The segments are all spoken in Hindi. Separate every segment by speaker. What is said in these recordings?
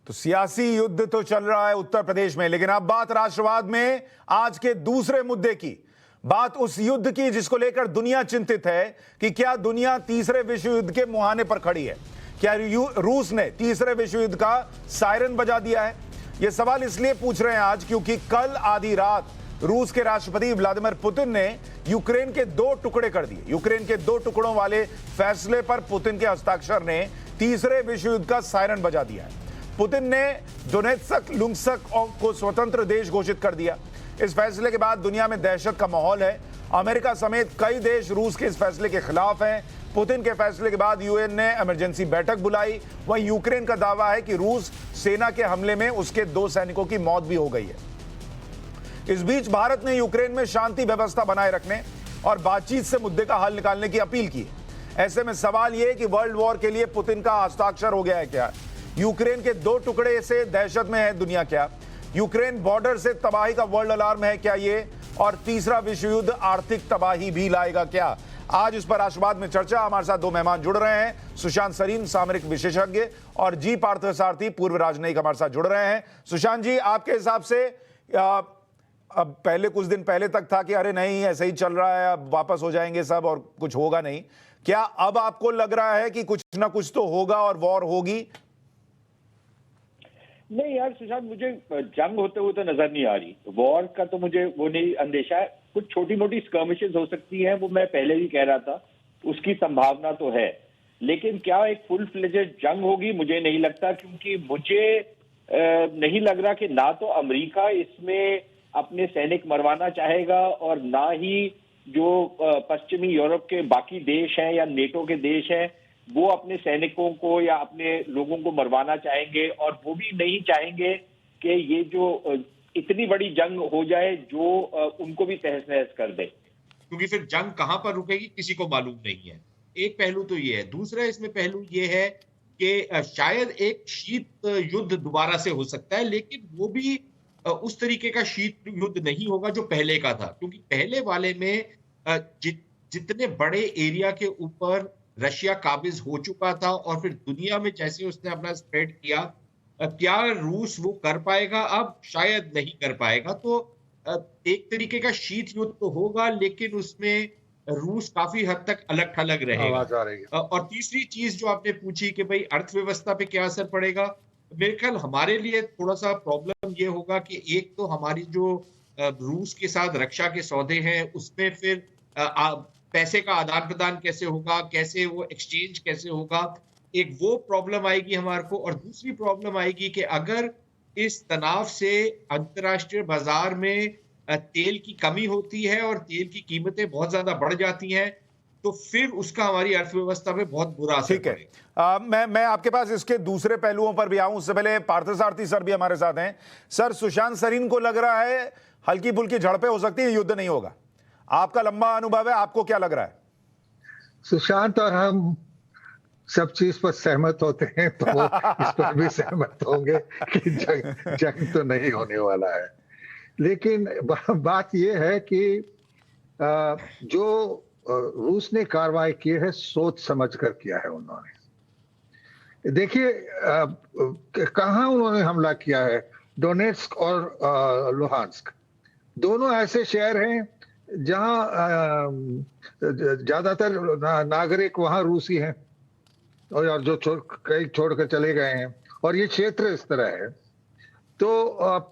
Speaker 1: तो सियासी युद्ध तो चल रहा है उत्तर प्रदेश में, लेकिन अब बात राष्ट्रवाद में आज के दूसरे मुद्दे की, बात उस युद्ध की जिसको लेकर दुनिया चिंतित है कि क्या दुनिया तीसरे विश्व युद्ध के मुहाने पर खड़ी है। क्या रूस ने तीसरे विश्व युद्ध का सायरन बजा दिया है? यह सवाल इसलिए पूछ रहे हैं आज क्योंकि कल आधी रात रूस के राष्ट्रपति व्लादिमीर पुतिन ने यूक्रेन के 2 टुकड़े कर दिए। यूक्रेन के 2 टुकड़ों वाले फैसले पर पुतिन के हस्ताक्षर ने तीसरे विश्व युद्ध का सायरन बजा दिया है। पुतिन ने डोनेत्स्क लुंस्क को स्वतंत्र देश घोषित कर दिया। इस फैसले के बाद दुनिया में दहशत का माहौल है। अमेरिका समेत कई देश रूस के इस फैसले के खिलाफ हैं। पुतिन के फैसले के बाद यूएन ने इमरजेंसी बैठक बुलाई। वहीं यूक्रेन का दावा है कि रूस सेना के हमले में उसके 2 सैनिकों की मौत भी हो गई है। इस बीच भारत ने यूक्रेन में शांति व्यवस्था बनाए रखने और बातचीत से मुद्दे का हल निकालने की अपील की है। ऐसे में सवाल यह कि वर्ल्ड वॉर के लिए पुतिन का हस्ताक्षर हो गया है क्या? यूक्रेन के 2 टुकड़े से दहशत में है दुनिया क्या? यूक्रेन बॉर्डर से तबाही का वर्ल्ड अलार्म है क्या ये? और तीसरा विश्व युद्ध आर्थिक तबाही भी लाएगा क्या? आज इस पर राष्ट्रवाद में चर्चा। हमारे साथ 2 मेहमान जुड़ रहे हैं, सुशांत सरीन सामरिक विशेषज्ञ और जी पार्थसारथी पूर्व राजनयिक हमारे साथ जुड़ रहे हैं। सुशांत जी, आपके हिसाब से अब पहले कुछ दिन पहले तक था कि अरे नहीं ऐसे ही चल रहा है, अब वापस हो जाएंगे सब और कुछ होगा नहीं, क्या अब आपको लग रहा है कि कुछ ना कुछ तो होगा और वॉर होगी?
Speaker 2: नहीं यार सुशांत, मुझे जंग होते हुए तो नजर नहीं आ रही। वॉर का तो मुझे वो नहीं अंदेशा है। कुछ छोटी मोटी स्कर्मिशेस हो सकती हैं, वो मैं पहले भी कह रहा था, उसकी संभावना तो है। लेकिन क्या एक फुल फ्लेजेड जंग होगी, मुझे नहीं लगता, क्योंकि मुझे नहीं लग रहा कि ना तो अमेरिका इसमें अपने सैनिक मरवाना चाहेगा और ना ही जो पश्चिमी यूरोप के बाकी देश हैं या नेटो के देश हैं वो अपने सैनिकों को या अपने लोगों को मरवाना चाहेंगे। और वो भी नहीं चाहेंगे कि ये जो इतनी बड़ी जंग हो जाए जो उनको भी तहस नहस कर दे,
Speaker 3: क्योंकि फिर जंग कहां पर रुकेगी किसी को मालूम नहीं है। एक पहलू तो ये है। दूसरा इसमें पहलू ये है कि शायद एक शीत युद्ध दोबारा से हो सकता है, लेकिन वो भी उस तरीके का शीत युद्ध नहीं होगा जो पहले का था। क्योंकि पहले वाले में जितने बड़े एरिया के ऊपर रशिया काबिज हो चुका था और फिर दुनिया में जैसे उसने अपना स्प्रेड किया, क्या रूस वो कर पाएगा? अब शायद नहीं कर पाएगा। तो एक तरीके का शीत युद्ध तो होगा, लेकिन उसमें रूस काफी हद तक अलग थलग रहेगा। और तीसरी चीज जो आपने पूछी कि भाई अर्थव्यवस्था पे क्या असर पड़ेगा, मेरे ख्याल हमारे लिए थोड़ा सा प्रॉब्लम ये होगा कि एक तो हमारी जो रूस के साथ रक्षा के सौदे हैं उसमें फिर पैसे का आदान प्रदान कैसे होगा, कैसे वो एक्सचेंज कैसे होगा, एक वो प्रॉब्लम आएगी हमारे को। और दूसरी प्रॉब्लम आएगी कि अगर इस तनाव से अंतर्राष्ट्रीय बाजार में तेल की कमी होती है और तेल की कीमतें बहुत ज्यादा बढ़ जाती हैं, तो फिर उसका हमारी अर्थव्यवस्था पे बहुत बुरा असर पड़ेगा।
Speaker 1: मैं आपके पास इसके दूसरे पहलुओं पर भी आऊं, उससे पहले पार्थसारथी सर भी हमारे साथ हैं। सर, सुशांत सरीन को लग रहा है हल्की फुल्की झड़पें हो सकती है, युद्ध नहीं होगा। आपका लंबा अनुभव है, आपको क्या लग रहा है?
Speaker 4: सुशांत और हम सब चीज पर सहमत होते हैं, तो वो इस पर भी सहमत होंगे कि जंग तो नहीं होने वाला है। लेकिन बात यह है कि जो रूस ने कार्रवाई की है सोच समझ कर किया है उन्होंने। देखिए कहाँ उन्होंने हमला किया है। डोनेट्स्क और लुहांस्क दोनों ऐसे शहर हैं जहां ज्यादातर नागरिक वहां रूसी हैं और जो कई छोड़कर चले गए हैं, और ये क्षेत्र इस तरह है। तो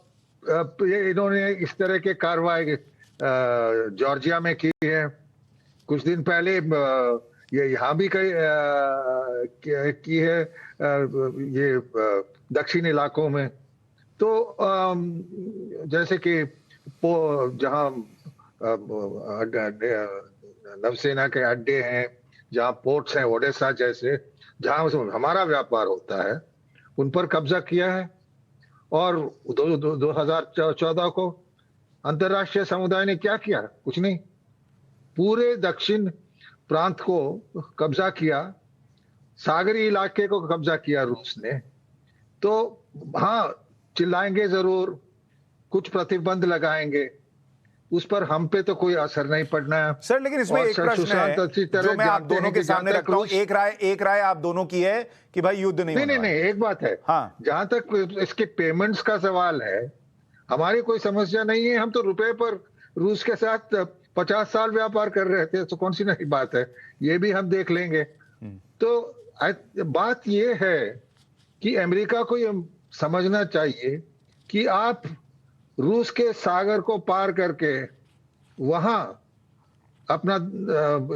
Speaker 4: ये इन्होंने इस तरह के कार्रवाई जॉर्जिया में की है। कुछ दिन पहले ये यहाँ भी की है, ये दक्षिण इलाकों में। तो जैसे कि जहाँ नौसेना के अड्डे हैं, जहाँ पोर्ट्स हैं, ओडेसा जैसे, जहाँ हमारा व्यापार होता है, उन पर कब्जा किया है। और 2014 को अंतर्राष्ट्रीय समुदाय ने क्या किया? कुछ नहीं। पूरे दक्षिण प्रांत को कब्जा किया, सागरी इलाके को कब्जा किया रूस ने। तो हाँ, चिल्लाएंगे जरूर, कुछ प्रतिबंध लगाएंगे, उस पर हम पे तो कोई असर नहीं पड़ना है।
Speaker 1: सर लेकिन इसमें
Speaker 4: और
Speaker 1: एक प्रश्न
Speaker 4: सुशांत अच्छी
Speaker 1: है
Speaker 4: तरह
Speaker 1: जो मैं आप
Speaker 4: जानते
Speaker 1: दोनों
Speaker 4: हैं
Speaker 1: के
Speaker 4: कि जहाँ
Speaker 1: सामने
Speaker 4: तक
Speaker 1: रखता हूं, एक राय आप दोनों की है कि भाई युद्ध नहीं
Speaker 4: नहीं
Speaker 1: होने
Speaker 4: नहीं
Speaker 1: वाला।
Speaker 4: नहीं, एक बात है,
Speaker 1: हाँ।
Speaker 4: जहां तक इसके पेमेंट्स का सवाल है, हमारी कोई समस्या नहीं है। हम तो रुपए पर रूस के साथ 50 साल व्यापार कर रहे थे, तो कौन सी नई बात है, ये भी हम देख लेंगे। तो बात ये है कि अमेरिका को ये समझना चाहिए कि आप रूस के सागर को पार करके वहां अपना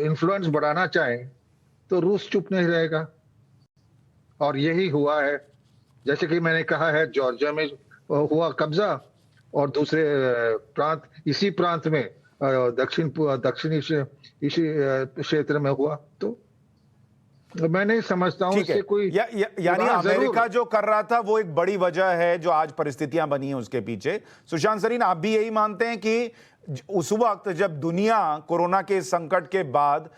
Speaker 4: इन्फ्लुएंस बढ़ाना चाहें तो रूस चुप नहीं रहेगा, और यही हुआ है। जैसे कि मैंने कहा है, जॉर्जिया में हुआ कब्जा, और दूसरे प्रांत, इसी प्रांत में दक्षिणी इसी क्षेत्र में हुआ। तो मैं नहीं समझता हूं
Speaker 1: ठीक है,
Speaker 4: इससे कोई
Speaker 1: यानी
Speaker 4: हाँ, जरूर।
Speaker 1: अमेरिका जो कर रहा था वो एक बड़ी वजह है जो आज परिस्थितियां बनी हैं उसके पीछे। सुशांत सरीन, आप भी यही मानते हैं कि उस वक्त जब दुनिया कोरोना के संकट के बाद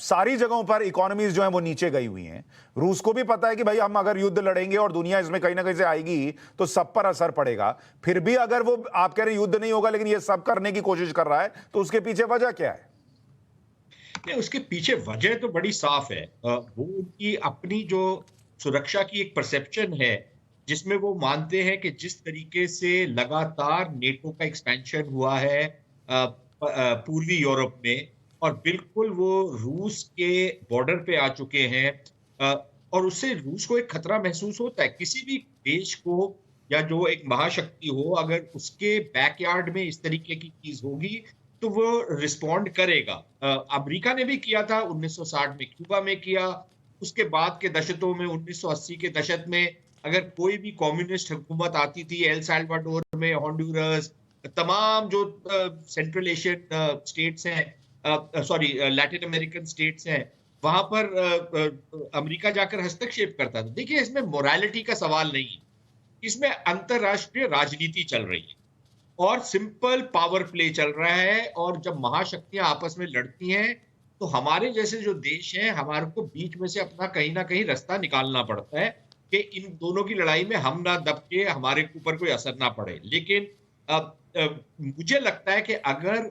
Speaker 1: सारी जगहों पर इकोनॉमीज जो हैं वो नीचे गई हुई हैं, रूस को भी पता है कि भाई हम अगर युद्ध लड़ेंगे और दुनिया इसमें कहीं ना कहीं से आएगी तो सब पर असर पड़ेगा, फिर भी अगर वो आप कह रहे हैं युद्ध नहीं होगा लेकिन ये सब करने की कोशिश कर रहा है, तो उसके पीछे वजह क्या है?
Speaker 3: नहीं, उसके पीछे वजह तो बड़ी साफ है। वो उनकी अपनी जो सुरक्षा की एक परसेप्शन है, जिसमें वो मानते हैं कि जिस तरीके से लगातार नेटो का एक्सपेंशन हुआ है पूर्वी यूरोप में, और बिल्कुल वो रूस के बॉर्डर पे आ चुके हैं, और उससे रूस को एक खतरा महसूस होता है। किसी भी देश को या जो एक महाशक्ति हो, अगर उसके बैकयार्ड में इस तरीके की चीज होगी तो वो रिस्पॉन्ड करेगा। अमेरिका ने भी किया था 1960 में, क्यूबा में किया, उसके बाद के दशकों में 1980 के दशक में अगर कोई भी कम्युनिस्ट हुकूमत आती थी एल साल्वाडोर में, होंडुरस, तमाम जो सेंट्रल एशियन स्टेट्स हैं, सॉरी लैटिन अमेरिकन स्टेट्स हैं, वहां पर अमेरिका जाकर हस्तक्षेप करता था। देखिए, इसमें मोरालिटी का सवाल नहीं है, इसमें अंतरराष्ट्रीय राजनीति चल रही है और सिंपल पावर प्ले चल रहा है। और जब महाशक्तियां आपस में लड़ती हैं तो हमारे जैसे जो देश हैं, हमारे को बीच में से अपना कहीं ना कहीं रास्ता निकालना पड़ता है कि इन दोनों की लड़ाई में हम ना दब के हमारे ऊपर कोई असर ना पड़े। लेकिन मुझे लगता है कि अगर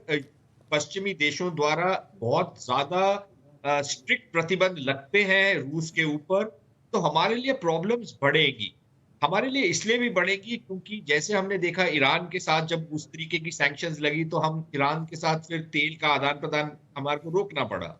Speaker 3: पश्चिमी देशों द्वारा बहुत ज्यादा स्ट्रिक्ट प्रतिबंध लगते हैं रूस के ऊपर, तो हमारे लिए प्रॉब्लम्स बढ़ेगी। हमारे लिए इसलिए भी बढ़ेगी क्योंकि जैसे हमने देखा ईरान के साथ जब उस तरीके की सैंक्शंस लगी तो हम ईरान के साथ फिर तेल का आदान प्रदान हमारे को रोकना पड़ा।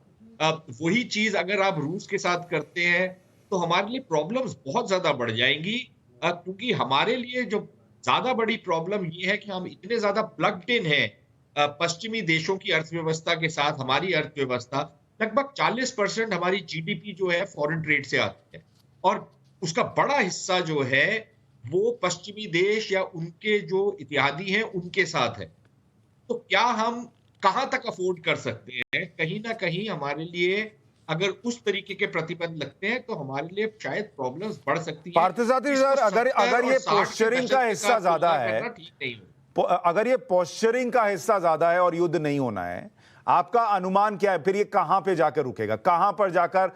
Speaker 3: वही चीज अगर आप रूस के साथ करते हैं तो हमारे लिए प्रॉब्लम्स बहुत ज्यादा बढ़ जाएंगी, क्योंकि हमारे लिए जो ज्यादा बड़ी प्रॉब्लम ये है कि हम इतने ज्यादा प्लग्ड इन हैं पश्चिमी देशों की अर्थव्यवस्था के साथ। हमारी अर्थव्यवस्था लगभग 40% हमारी जीडीपी जो है फॉरेन ट्रेड से आती है, और उसका बड़ा हिस्सा जो है वो पश्चिमी देश या उनके जो इत्यादी हैं उनके साथ है। तो क्या हम कहां तक अफोर्ड कर सकते हैं? कहीं ना कहीं हमारे लिए अगर उस तरीके के प्रतिबंध लगते हैं तो हमारे लिए शायद प्रॉब्लम्स बढ़ सकती है।
Speaker 1: पार्थसारथी सर, अगर ये पोस्चरिंग का हिस्सा ज्यादा है, अगर ये पोस्चरिंग का हिस्सा ज्यादा है और युद्ध नहीं होना है, आपका अनुमान क्या है फिर ये कहां पे जाकर रुकेगा? कहां पर जाकर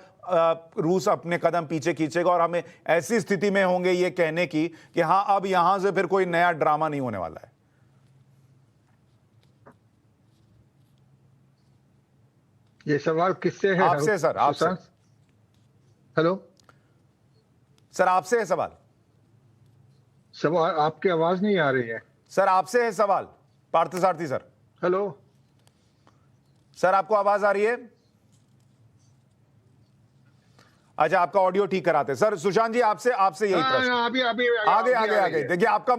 Speaker 1: रूस अपने कदम पीछे खींचेगा और हमें ऐसी स्थिति में होंगे ये कहने की कि हां अब यहां से फिर कोई नया ड्रामा नहीं होने वाला है?
Speaker 4: ये सवाल किससे है?
Speaker 1: आपसे सर, आपसे।
Speaker 4: हेलो
Speaker 1: सर, आपसे है सवाल।
Speaker 4: सवाल आपकी आवाज नहीं आ रही है
Speaker 1: सर, आपसे है सवाल पार्थसारथी सर।
Speaker 4: हेलो
Speaker 1: सर, आपको आवाज आ रही है? अच्छा, आपका ऑडियो ठीक कराते हैं। सर सुशांत जी, आपसे यही प्रश्न।
Speaker 4: अभी
Speaker 1: आगे देखिए, आपका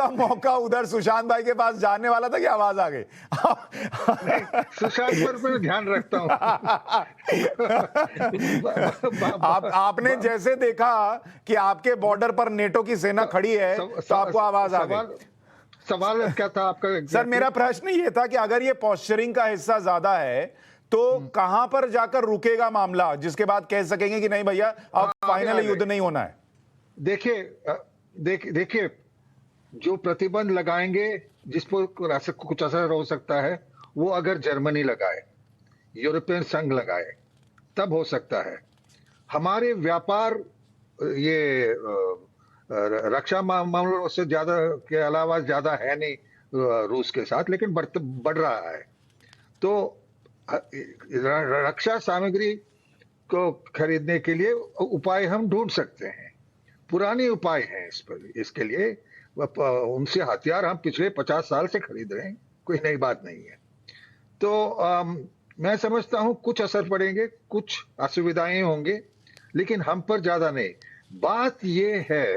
Speaker 1: मौका उधर सुशांत भाई के पास जाने वाला था कि आवाज आ गई?
Speaker 4: सुशांत पर मैं ध्यान रखता हूं।
Speaker 1: आपने जैसे देखा कि आपके बॉर्डर पर नेटो की सेना खड़ी है तो आपको आवाज आ गई।
Speaker 4: सवाल क्या था आपका?
Speaker 1: सर, मेरा प्रश्न ये था कि अगर ये पोस्चरिंग का हिस्सा ज्यादा है तो कहां पर जाकर रुकेगा मामला जिसके बाद कह सकेंगे कि नहीं भैया अब फाइनली युद्ध नहीं होना है?
Speaker 4: देखिए, जो प्रतिबंध लगाएंगे जिस पर कुछ असर हो सकता है, वो अगर जर्मनी लगाए, यूरोपियन संघ लगाए, तब हो सकता है। हमारे व्यापार ये रक्षा मामलों से ज्यादा के अलावा ज्यादा है नहीं रूस के साथ, लेकिन बढ़ रहा है। तो रक्षा सामग्री को खरीदने के लिए उपाय हम ढूंढ सकते हैं, पुराने उपाय हैं इस पर। इसके लिए उनसे हथियार हम पिछले 50 साल से खरीद रहे हैं, कोई नई बात नहीं है। तो मैं समझता हूं कुछ असर पड़ेंगे, कुछ असुविधाएं होंगे, लेकिन हम पर ज्यादा नहीं। बात ये है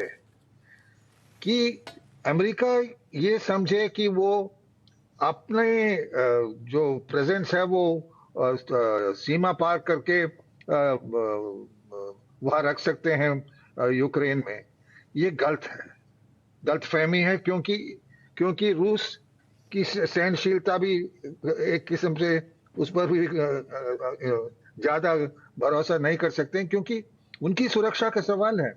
Speaker 4: कि अमेरिका ये समझे कि वो अपने जो प्रेजेंस है वो सीमा पार करके वहां रख सकते हैं यूक्रेन में। ये गलत है, गलतफहमी है, क्योंकि रूस की सहनशीलता भी एक किस्म से उस पर भी ज्यादा भरोसा नहीं कर सकते हैं, क्योंकि उनकी सुरक्षा का सवाल है।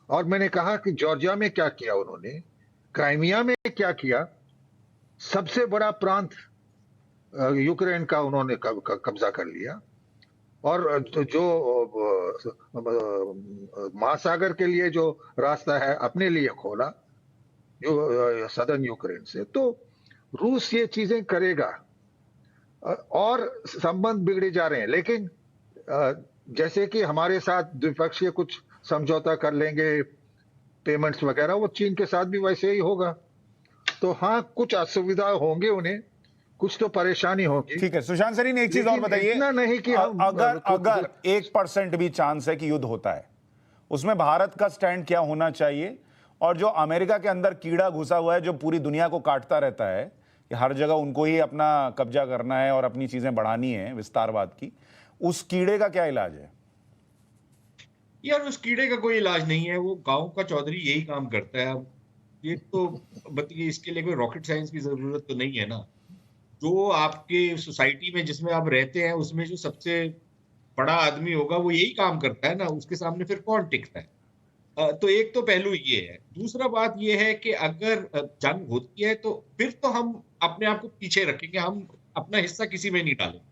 Speaker 4: और मैंने कहा कि जॉर्जिया में क्या किया उन्होंने, क्राइमिया में क्या किया, सबसे बड़ा प्रांत यूक्रेन का उन्होंने कब्जा कर लिया, और जो महासागर के लिए जो रास्ता है अपने लिए खोला, जो सदर्न यूक्रेन से। तो रूस ये चीजें करेगा और संबंध बिगड़े जा रहे हैं। लेकिन जैसे कि हमारे साथ द्विपक्षीय कुछ समझौता कर लेंगे, पेमेंट्स वगैरह, वो चीन के साथ भी वैसे ही होगा। तो हाँ, कुछ असुविधा होंगे उन्हें, कुछ तो परेशानी होगी।
Speaker 1: ठीक है सुशांत सरीन, एक चीज और बताइए,
Speaker 4: इतना नहीं कि
Speaker 1: अगर 1% भी चांस है कि युद्ध होता है, उसमें भारत का स्टैंड क्या होना चाहिए? और जो अमेरिका के अंदर कीड़ा घुसा हुआ है, जो पूरी दुनिया को काटता रहता है कि हर जगह उनको ही अपना कब्जा करना है और अपनी चीजें बढ़ानी है विस्तारवाद की, उस कीड़े का क्या इलाज है?
Speaker 3: यार उस कीड़े का कोई इलाज नहीं है, वो गांव का चौधरी यही काम करता है। अब ये तो बताइए, इसके लिए कोई रॉकेट साइंस की जरूरत तो नहीं है ना। जो आपके सोसाइटी में जिसमें आप रहते हैं, उसमें जो सबसे बड़ा आदमी होगा वो यही काम करता है ना, उसके सामने फिर कौन टिकता है? तो एक तो पहलू ये है। दूसरा बात ये है कि अगर जंग होती है तो फिर तो हम अपने आप को पीछे रखेंगे, हम अपना हिस्सा किसी में नहीं डालेंगे।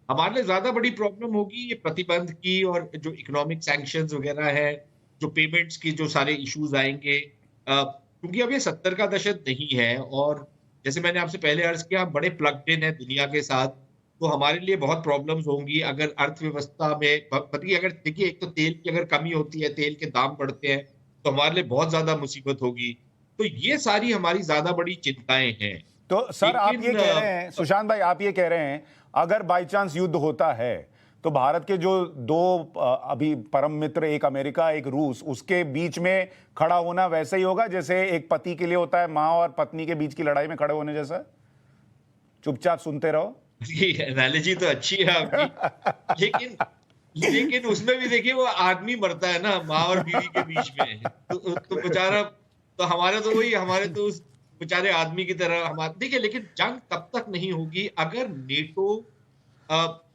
Speaker 3: हमारे लिए ज्यादा बड़ी प्रॉब्लम होगी ये प्रतिबंध की, और जो इकोनॉमिक सैंक्शंस वगैरह है, जो पेमेंट्स की जो सारे इश्यूज आएंगे, क्योंकि अब ये 70 का दशक नहीं है, और जैसे मैंने आपसे पहले अर्ज किया, हम बड़े प्लग्ड इन है दुनिया के साथ, तो हमारे लिए बहुत प्रॉब्लम्स होंगी अगर अर्थव्यवस्था में बताइए, अगर देखिए एक तो तेल की अगर कमी होती है, तेल के दाम बढ़ते हैं, तो हमारे लिए बहुत ज्यादा मुसीबत होगी। तो ये सारी हमारी ज्यादा बड़ी चिंताएं हैं।
Speaker 1: तो सर आप ये कह रहे हैं, सुशांत भाई आप ये कह रहे हैं, अगर बाई चांस युद्ध होता है तो भारत के जो दो अभी परम मित्र, एक अमेरिका एक रूस, उसके बीच में खड़ा होना वैसे ही होगा जैसे एक पति के लिए होता है माँ और पत्नी के बीच की लड़ाई में खड़े होने जैसा? चुपचाप सुनते रहो। ये
Speaker 3: एनालॉजी तो अच्छी है आपकी, लेकिन उसमें भी देखिए वो आदमी मरता है ना माँ और बीवी के बीच में, तो बेचारा, तो हमारे तो उस बेचारे आदमी की तरह हमारे देखिए। लेकिन जंग तब तक नहीं होगी अगर नेटो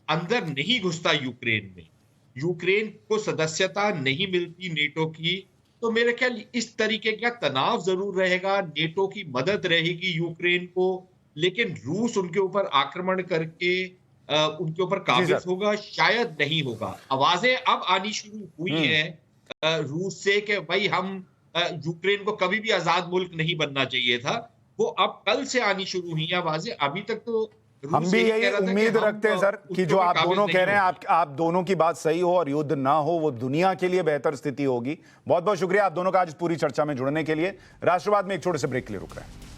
Speaker 3: अंदर नहीं घुसता यूक्रेन में, यूक्रेन को सदस्यता नहीं मिलती नेटो की, तो मेरे ख्याल इस तरीके का तनाव जरूर रहेगा, नेटो की मदद रहेगी यूक्रेन को, लेकिन रूस उनके ऊपर आक्रमण करके उनके ऊपर काबिज होगा शायद नहीं होगा। आवाजें अब आनी शुरू हुई हैं रूस से कि भाई हम यूक्रेन को कभी भी आजाद मुल्क नहीं बनना चाहिए था, वो अब कल से आनी शुरू हुई आवाजें। अभी तक तो
Speaker 1: हम भी यही उम्मीद रखते हैं सर कि जो आप दोनों कह रहे हैं, आप दोनों की बात सही हो और युद्ध ना हो, वो दुनिया के लिए बेहतर स्थिति होगी। बहुत बहुत शुक्रिया आप दोनों का आज पूरी चर्चा में जुड़ने के लिए। राष्ट्रवाद में एक छोटे से ब्रेक के लिए रुक रहे हैं।